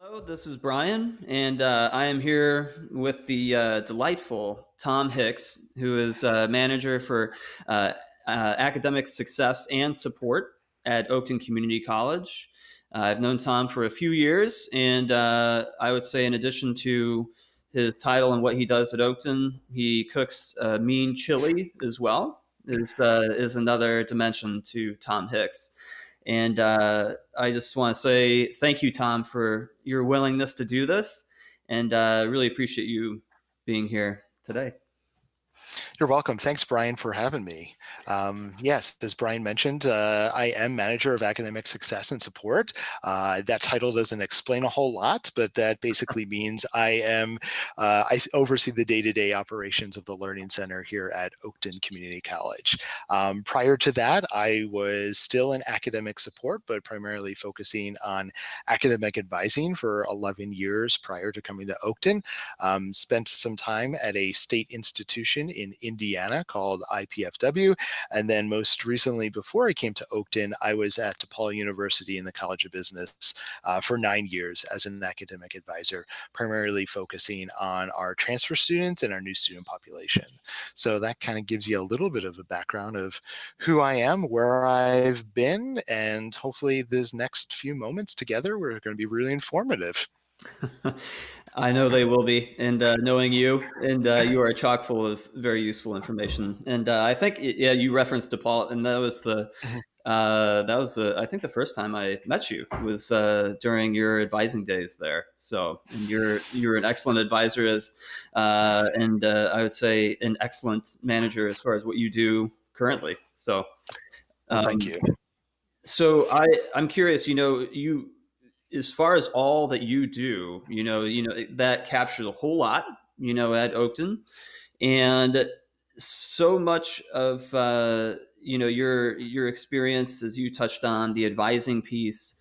Hello, this is Brian, and I am here with the delightful Tom Hicks, who is manager for academic success and support at Oakton Community College. I've known Tom for a few years, and I would say, in addition to his title and what he does at Oakton, he cooks mean chili as well. Is another dimension to Tom Hicks. And I just want to say thank you, Tom, for your willingness to do this. And really appreciate you being here today. You're welcome. Thanks, Brian, for having me. Yes, as Brian mentioned, I am Manager of Academic Success and Support. That title doesn't explain a whole lot, but that basically means I oversee the day-to-day operations of the Learning Center here at Oakton Community College. Prior to that, I was still in academic support, but primarily focusing on academic advising for 11 years prior to coming to Oakton. Spent some time at a state institution in Indiana called IPFW. And then most recently, before I came to Oakton, I was at DePaul University in the College of Business for 9 years as an academic advisor, primarily focusing on our transfer students and our new student population. So that kind of gives you a little bit of a background of who I am, where I've been, and hopefully these next few moments together, we're going to be really informative. I know they will be, and knowing you, and you are chock full of very useful information. And I think, yeah, you referenced DePaul, and that was I think the first time I met you was during your advising days there. So, and you're an excellent advisor, and I would say an excellent manager as far as what you do currently. So, Thank you. So I'm curious. You as far as all that you do, that captures a whole lot, at Oakton, and so much of your experience, as you touched on, the advising piece,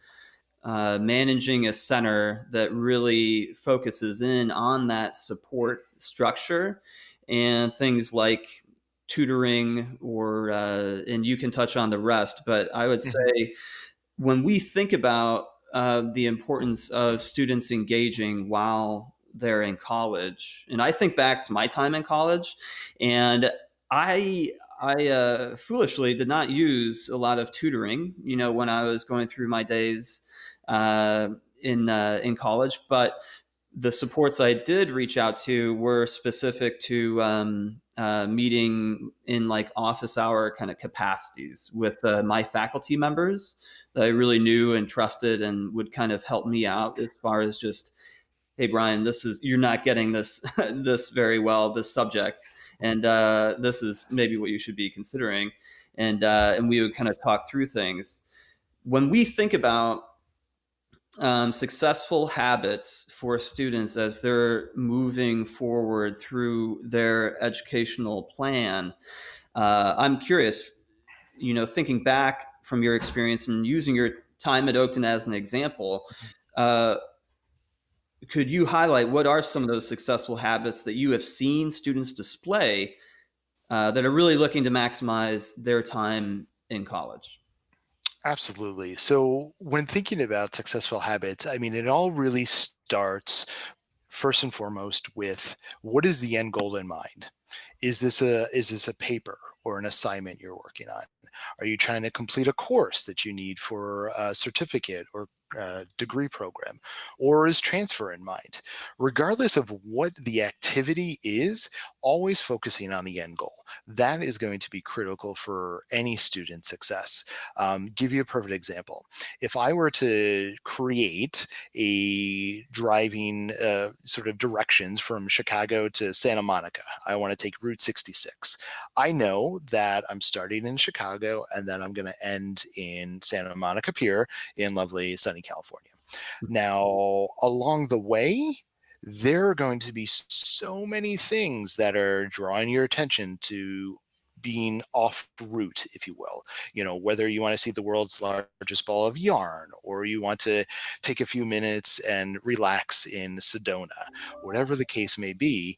managing a center that really focuses in on that support structure and things like tutoring, or and you can touch on the rest, but I would say when we think about the importance of students engaging while they're in college, and I think back to my time in college, and I foolishly did not use a lot of tutoring, when I was going through my days in college, but the supports I did reach out to were specific to meeting in like office hour kind of capacities with my faculty members that I really knew and trusted and would kind of help me out as far as just, hey, Brian, you're not getting this this very well, this subject, and this is maybe what you should be considering, and we would kind of talk through things. When we think about successful habits for students as they're moving forward through their educational plan, I'm curious, thinking back from your experience and using time at Oakton as an example, uh, could you highlight what are some of those successful habits that you have seen students display that are really looking to maximize their time in college? Absolutely. So when thinking about successful habits, I mean, it all really starts first and foremost with what is the end goal in mind? Is this a paper or an assignment you're working on? Are you trying to complete a course that you need for a certificate or degree program, or is transfer in mind? Regardless of what the activity is, always focusing on the end goal. That is going to be critical for any student success. Give you a perfect example. If I were to create a driving sort of directions from Chicago to Santa Monica, I want to take Route 66. I know that I'm starting in Chicago and then I'm going to end in Santa Monica Pier in lovely sunny California. Now, along the way, there are going to be so many things that are drawing your attention to being off route, if you will. Whether you want to see the world's largest ball of yarn, or you want to take a few minutes and relax in Sedona, whatever the case may be,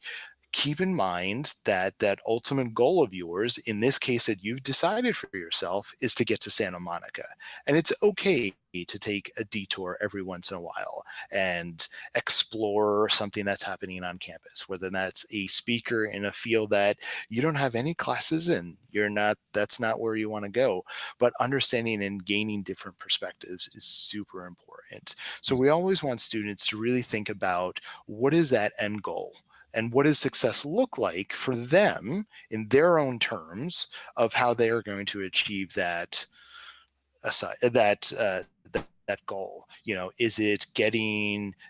keep in mind that that ultimate goal of yours, in this case that you've decided for yourself, is to get to Santa Monica. And it's okay to take a detour every once in a while and explore something that's happening on campus, whether that's a speaker in a field that you don't have any classes in. That's not where you want to go. But understanding and gaining different perspectives is super important. So we always want students to really think about, what is that end goal? And what does success look like for them in their own terms of how they are going to achieve that that goal? Is it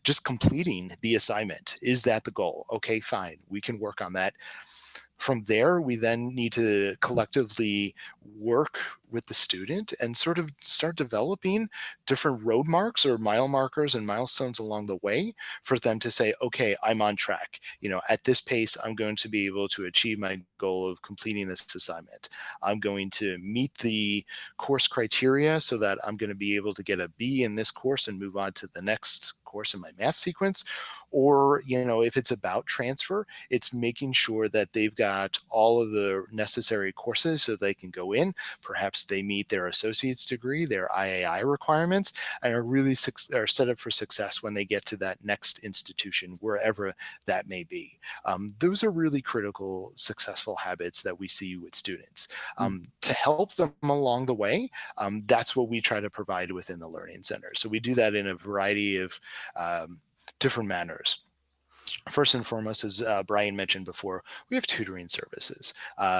just completing the assignment? Is that the goal? Okay, fine, we can work on that. From there, we then need to collectively work with the student and sort of start developing different road marks or mile markers and milestones along the way for them to say, okay, I'm on track. At this pace, I'm going to be able to achieve my goal of completing this assignment. I'm going to meet the course criteria so that I'm going to be able to get a B in this course and move on to the next course in my math sequence. Or, if it's about transfer, it's making sure that they've got all of the necessary courses so they can go in. Perhaps they meet their associate's degree, their IAI requirements, and are set up for success when they get to that next institution, wherever that may be. Those are really critical, successful habits that we see with students. To help them along the way, that's what we try to provide within the Learning Center. So we do that in a variety of different manners. First and foremost, as Brian mentioned before, we have tutoring services.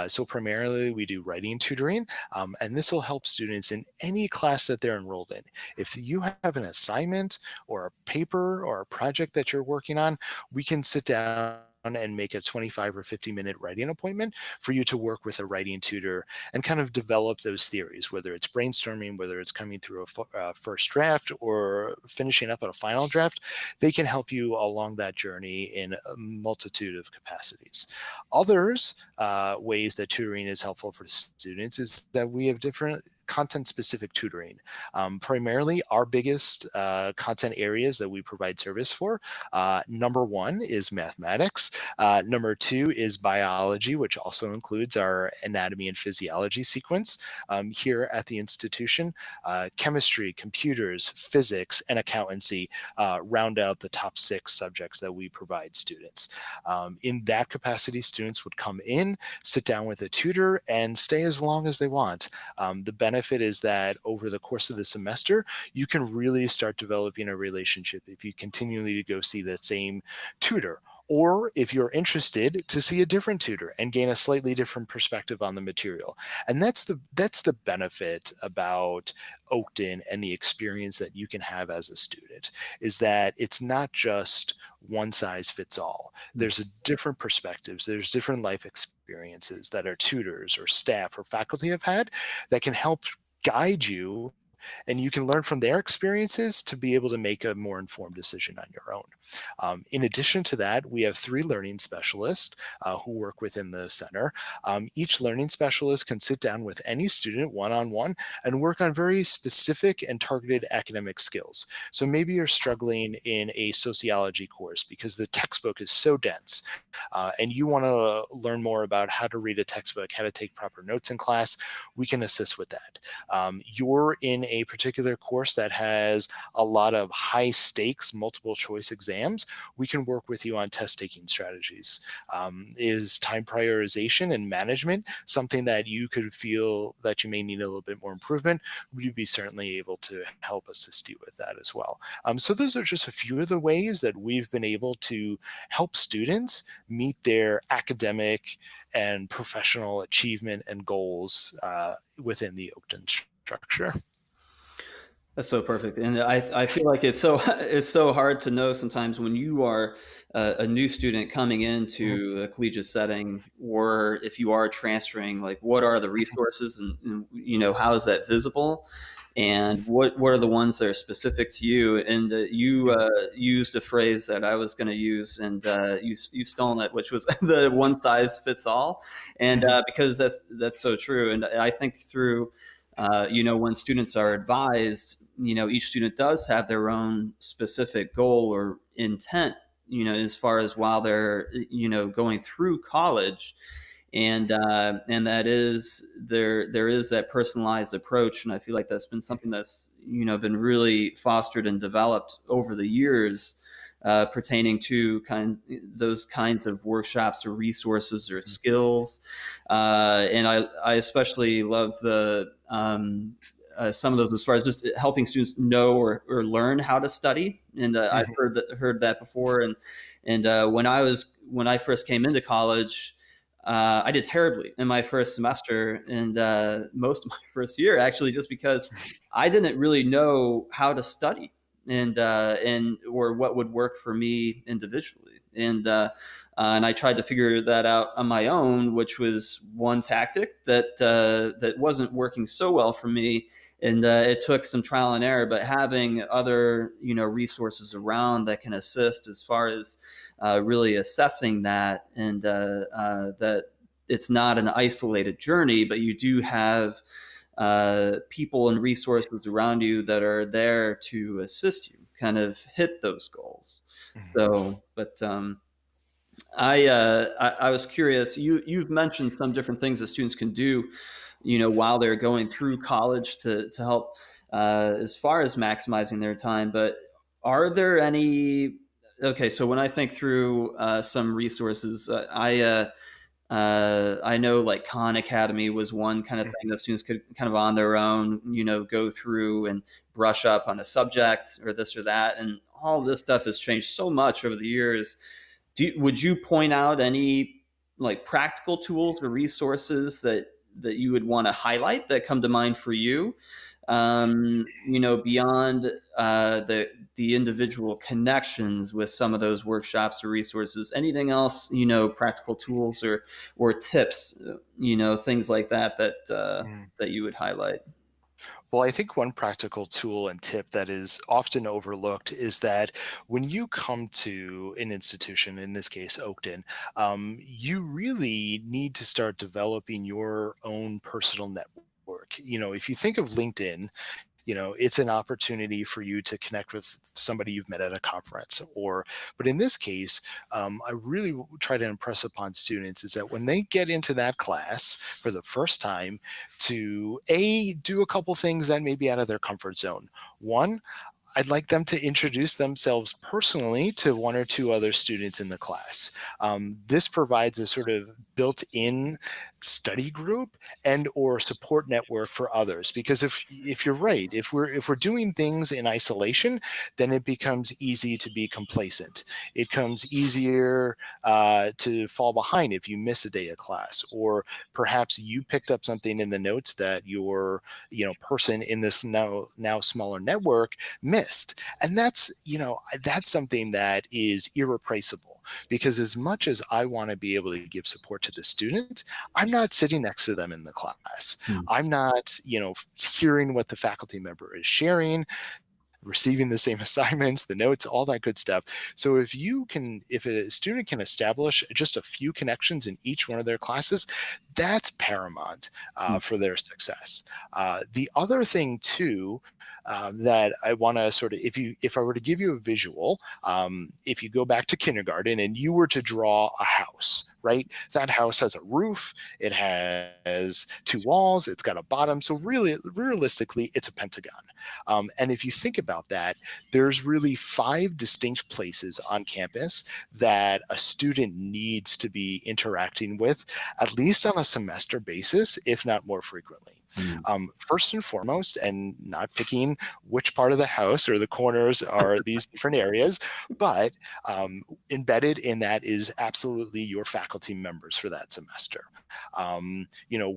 So primarily we do writing tutoring, and this will help students in any class that they're enrolled in. If you have an assignment or a paper or a project that you're working on, we can sit down and make a 25 or 50-minute writing appointment for you to work with a writing tutor and kind of develop those theories, whether it's brainstorming, whether it's coming through a first draft or finishing up at a final draft. They can help you along that journey in a multitude of capacities. Others ways that tutoring is helpful for students is that we have different content-specific tutoring. Primarily, our biggest content areas that we provide service for, number one is mathematics. Number two is biology, which also includes our anatomy and physiology sequence here at the institution. Chemistry, computers, physics, and accountancy round out the top 6 subjects that we provide students. In that capacity, students would come in, sit down with a tutor, and stay as long as they want. The benefit is that over the course of the semester, you can really start developing a relationship if you continually go see the same tutor, or if you're interested to see a different tutor and gain a slightly different perspective on the material. And that's the benefit about Oakton and the experience that you can have as a student, is that it's not just one size fits all. There's different perspectives, there's different life experiences that our tutors or staff or faculty have had that can help guide you and you can learn from their experiences to be able to make a more informed decision on your own. In addition to that, we have 3 learning specialists who work within the center. Each learning specialist can sit down with any student one-on-one and work on very specific and targeted academic skills. So maybe you're struggling in a sociology course because the textbook is so dense, and you want to learn more about how to read a textbook, how to take proper notes in class. We can assist with that. You're in a particular course that has a lot of high stakes multiple choice exams. We can work with you on test taking strategies. Is time prioritization and management something that you could feel that you may need a little bit more improvement? We'd be certainly able to help assist you with that as well. So those are just a few of the ways that we've been able to help students meet their academic and professional achievement and goals within the Oakton structure. That's so perfect, and I feel like it's so it's so hard to know sometimes when you are a new student coming Mhm, into a collegiate setting, or if you are transferring, like what are the mhm, resources, and how is that visible, and what are the ones that are specific to you? And you mhm, used a phrase that I was going to use, and you've stolen it, which was the one size fits all, and mhm, because that's so true, and I think through when students are advised, each student does have their own specific goal or intent, as far as while they're, going through college. And that is there is that personalized approach. And I feel like that's been something that's, been really fostered and developed over the years, pertaining to those kinds of workshops or resources or mhm, skills. And I especially love the some of those as far as just helping students know or learn how to study. And I've mhm, heard that before. And when I first came into college, I did terribly in my first semester and most of my first year, actually, just because I didn't really know how to study and or what would work for me individually. And I tried to figure that out on my own, which was one tactic that wasn't working so well for me. And it took some trial and error, but having other resources around that can assist as far as really assessing that, and that it's not an isolated journey, but you do have people and resources around you that are there to assist you kind of hit those goals. mhm, So, but I was curious. You've mentioned some different things that students can do, while they're going through college to help as far as maximizing their time. But are there any? Okay, so when I think through some resources, I know like Khan Academy was one kind of thing mhm. that students could kind of on their own, go through and brush up on a subject or this or that. And all of this stuff has changed so much over the years. Would you point out any like practical tools or resources that you would want to highlight that come to mind for you? Beyond the individual connections with some of those workshops or resources, anything else, practical tools or tips, things like Mm. that you would highlight. Well, I think one practical tool and tip that is often overlooked is that when you come to an institution, in this case, Oakton, you really need to start developing your own personal network. If you think of LinkedIn, it's an opportunity for you to connect with somebody you've met at a conference. But in this case, I really try to impress upon students is that when they get into that class for the first time, to do a couple things that may be out of their comfort zone. One, I'd like them to introduce themselves personally to one or two other students in the class. This provides a sort of built-in study group and or support network for others. Because if you're right, if we're doing things in isolation, then it becomes easy to be complacent. It becomes easier to fall behind if you miss a day of class, or perhaps you picked up something in the notes that your person in this now smaller network missed. And that's something that is irreplaceable. because as much as I want to be able to give support to the student, I'm not sitting next to them in the class. Mm. I'm not, hearing what the faculty member is sharing, receiving the same assignments, the notes, all that good stuff. So if a student can establish just a few connections in each one of their classes, that's paramount Mm. for their success. The other thing too, that I want to sort of, if I were to give you a visual, if you go back to kindergarten and you were to draw a house, right? That house has a roof, it has two walls, it's got a bottom. So really, realistically, it's a pentagon. And if you think about that, there's really 5 distinct places on campus that a student needs to be interacting with, at least on a semester basis, if not more frequently. Mm. First and foremost, and not picking which part of the house or the corners are these different areas, but embedded in that is absolutely your faculty members for that semester.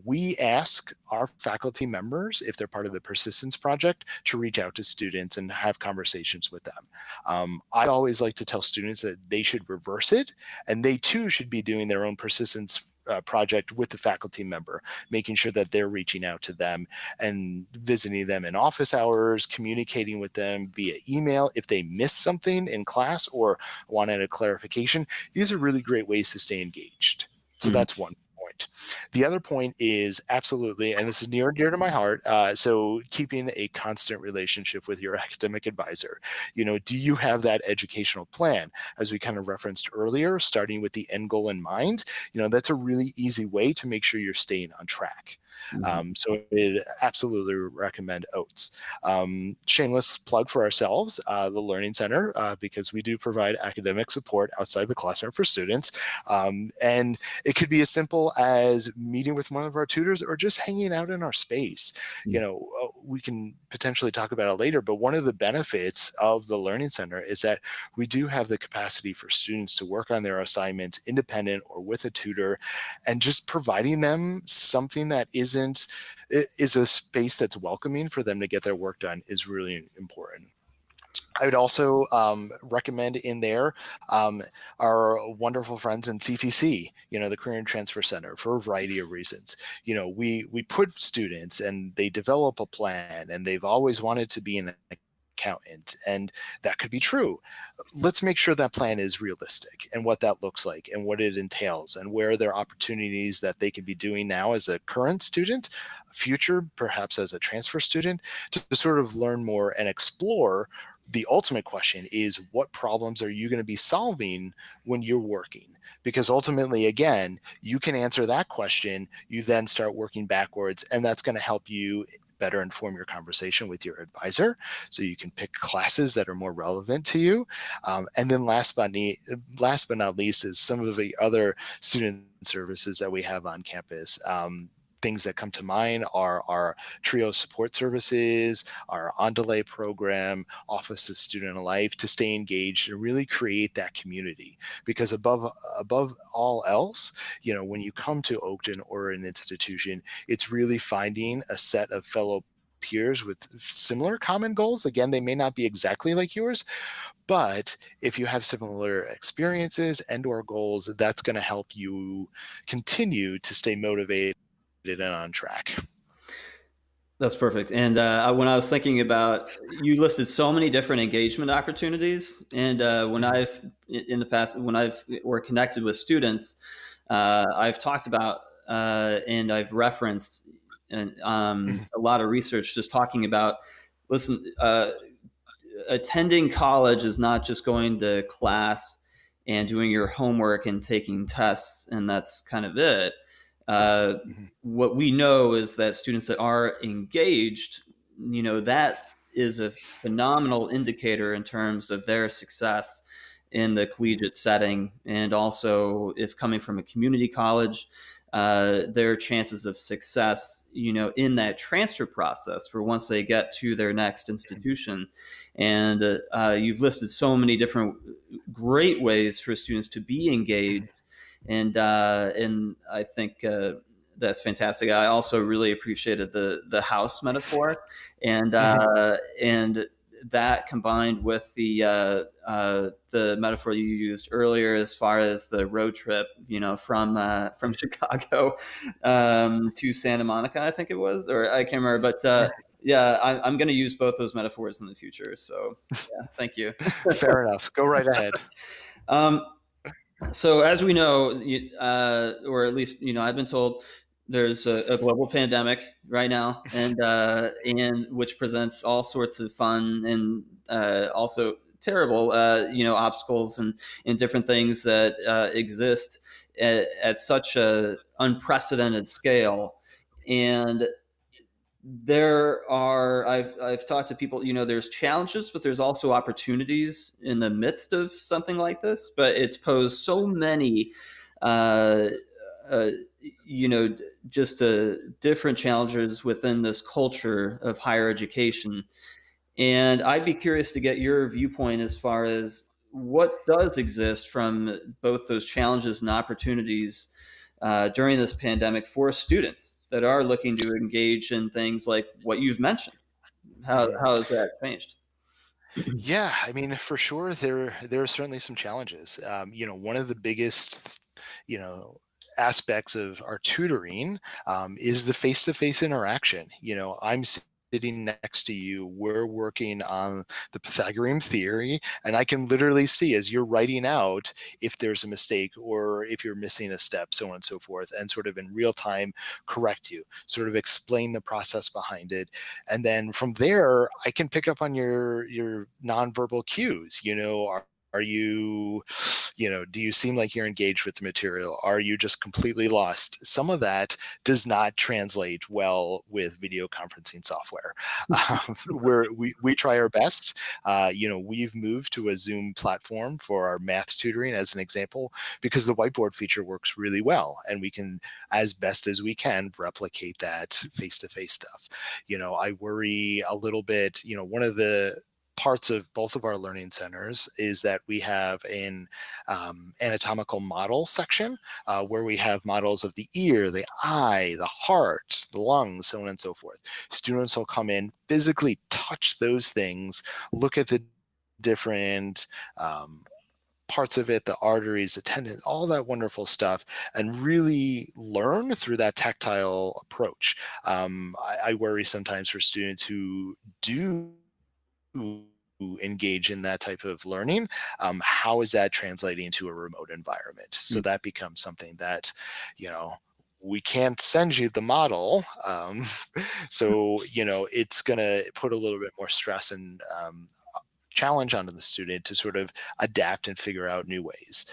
We ask our faculty members, if they're part of the persistence project, to reach out to students and have conversations with them. I always like to tell students that they should reverse it, and they too should be doing their own persistence project with the faculty member, making sure that they're reaching out to them and visiting them in office hours, communicating with them via email if they missed something in class or wanted a clarification. These are really great ways to stay engaged. So Mm. that's one point. The other point is absolutely, and this is near and dear to my heart, so keeping a constant relationship with your academic advisor. Do you have that educational plan? As we kind of referenced earlier, starting with the end goal in mind, that's a really easy way to make sure you're staying on track. Mm. So I absolutely recommend OATS. Shameless plug for ourselves, the Learning Center, because we do provide academic support outside the classroom for students. And it could be as simple as meeting with one of our tutors or just hanging out in our space. Mm. We can potentially talk about it later, but one of the benefits of the Learning Center is that we do have the capacity for students to work on their assignments independent or with a tutor, and just providing them something that is a space that's welcoming for them to get their work done is really important. I would also recommend in there our wonderful friends in CTC, the Career and Transfer Center, for a variety of reasons. We put students and they develop a plan and they've always wanted to be an accountant, and that could be true. Let's make sure that plan is realistic and what that looks like and what it entails and where there are opportunities that they could be doing now as a current student, future perhaps as a transfer student, to sort of learn more and explore. The ultimate question is, what problems are you going to be solving when you're working? Because ultimately, again, you can answer that question, you then start working backwards, and that's going to help you better inform your conversation with your advisor, so you can pick classes that are more relevant to you. And then last but not least is some of the other student services that we have on campus. Things that come to mind are our TRIO support services, our On Delay program, Office of Student Life, to stay engaged and really create that community. Because above all else, when you come to Oakton or an institution, it's really finding a set of fellow peers with similar common goals. Again, they may not be exactly like yours, but if you have similar experiences and or goals, that's going to help you continue to stay motivated and on track. That's perfect. And when I was thinking about, you listed so many different engagement opportunities, and when Mhm. I've in the past, when I've or connected with students, I've talked about and I've referenced and Mhm. a lot of research just talking about, listen, attending college is not just going to class and doing your homework and taking tests, and that's kind of it. Uh, Mhm. what we know is that students that are engaged, that is a phenomenal indicator in terms of their success in the collegiate setting. And also, if coming from a community college, their chances of success, in that transfer process for once they get to their next institution. And you've listed so many different great ways for students to be engaged, Mhm. and I think that's fantastic. I also really appreciated the house metaphor, and that combined with the metaphor you used earlier, as far as the road trip, from Chicago to Santa Monica, I think it was, or I can't remember, but yeah, I'm going to use both those metaphors in the future. So yeah, thank you. Fair enough. Go right ahead. um, so as we know, or at least I've been told there's a global pandemic right now, and which presents all sorts of fun and also terrible obstacles and different things that exist at such a unprecedented scale. And I've talked to people, there's challenges, but there's also opportunities in the midst of something like this. But it's posed so many uh, uh, just different challenges within this culture of higher education. And I'd be curious to get your viewpoint as far as what does exist from both those challenges and opportunities during this pandemic for students that are looking to engage in things like what you've mentioned. Mhm. How has that changed? Yeah, I mean, for sure, there are certainly some challenges. One of the biggest, you know, aspects of our tutoring is the face-to-face interaction. I'm sitting next to you. We're working on the Pythagorean theory, and I can literally see as you're writing out if there's a mistake or if you're missing a step, so on and so forth, and sort of in real time correct you, sort of explain the process behind it, and then from there I can pick up on your nonverbal cues. Are you, do you seem like you're engaged with the material? Are you just completely lost? Some of that does not translate well with video conferencing software. Where we try our best. We've moved to a Zoom platform for our math tutoring as an example, because the whiteboard feature works really well, and we can, as best as we can, replicate that face-to-face stuff. I worry a little bit. One of the parts of both of our learning centers is that we have an anatomical model section where we have models of the ear, the eye, the heart, the lungs, so on and so forth. Students will come in, physically touch those things, look at the different parts of it, the arteries, the tendons, all that wonderful stuff, and really learn through that tactile approach. I worry sometimes for students who do engage in that type of learning, how is that translating to a remote environment? So that becomes something that, we can't send you the model. So, it's going to put a little bit more stress and challenge onto the student to sort of adapt and figure out new ways.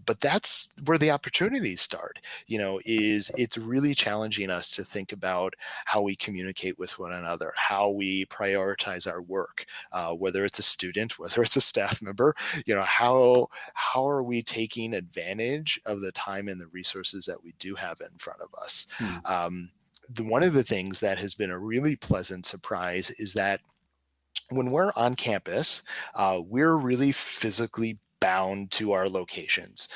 But that's where the opportunities start, is it's really challenging us to think about how we communicate with one another, how we prioritize our work, whether it's a student, whether it's a staff member, how are we taking advantage of the time and the resources that we do have in front of us? Hmm. One of the things that has been a really pleasant surprise is that when we're on campus, we're really physically bound to our locations.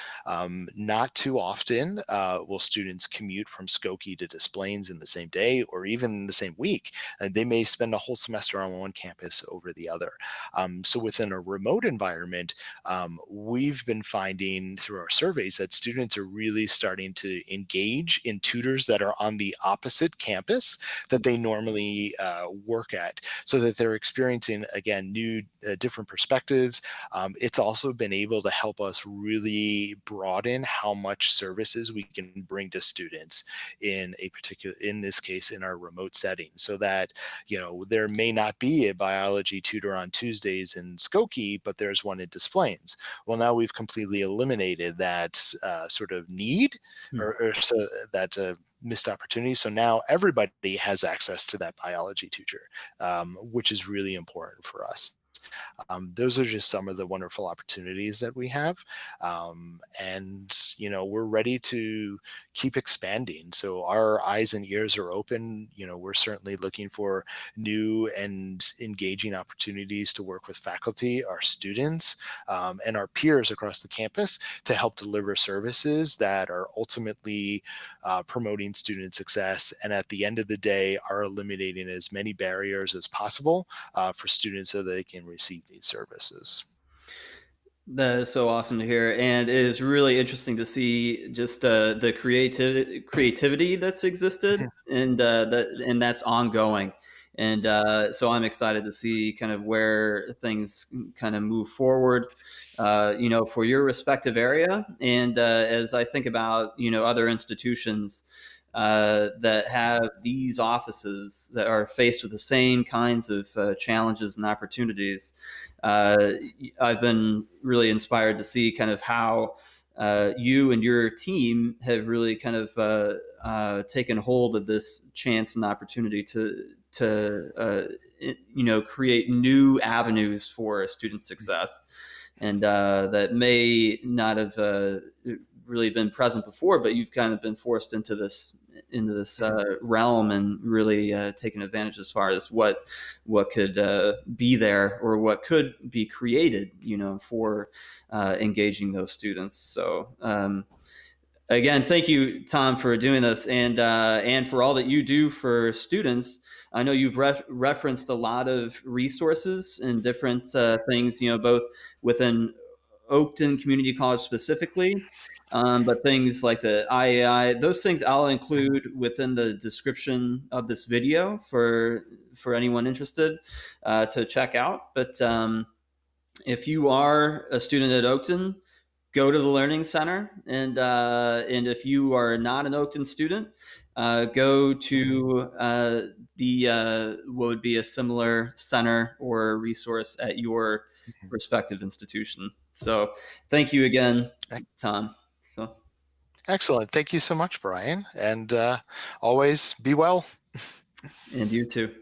Not too often will students commute from Skokie to Des Plaines in the same day or even in the same week. And they may spend a whole semester on one campus over the other. So within a remote environment, we've been finding through our surveys that students are really starting to engage in tutors that are on the opposite campus that they normally work at, so that they're experiencing, again, new, different perspectives. It's also been able to help us really broaden how much services we can bring to students in this case, in our remote setting, so that, there may not be a biology tutor on Tuesdays in Skokie, but there's one in Des Plaines. Well, now we've completely eliminated that sort of need, Hmm. or so that missed opportunity. So now everybody has access to that biology tutor, which is really important for us. Those are just some of the wonderful opportunities that we have. And, we're ready to keep expanding. So our eyes and ears are open. We're certainly looking for new and engaging opportunities to work with faculty, our students, and our peers across the campus to help deliver services that are ultimately promoting student success, and at the end of the day are eliminating as many barriers as possible for students so they can receive these services. That is so awesome to hear, and it is really interesting to see just the creativity that's existed, and that's ongoing. And so I'm excited to see kind of where things kind of move forward, for your respective area. And as I think about other institutions that have these offices that are faced with the same kinds of challenges and opportunities. Uh, I've been really inspired to see kind of how you and your team have really kind of taken hold of this chance and opportunity to create new avenues for student success, and that may not have really been present before, but you've kind of been forced into this realm and really taken advantage as far as what could be there or what could be created, for engaging those students. So again, thank you, Tom, for doing this, and for all that you do for students. I know you've referenced a lot of resources and different things, both within Oakton Community College specifically, but things like the IAI, those things I'll include within the description of this video for anyone interested to check out. But if you are a student at Oakton, go to the Learning Center, and if you are not an Oakton student, go to the what would be a similar center or resource at your respective institution. So, thank you again, Tom. So, Excellent. Thank you so much, Brian. And always be well. and you too.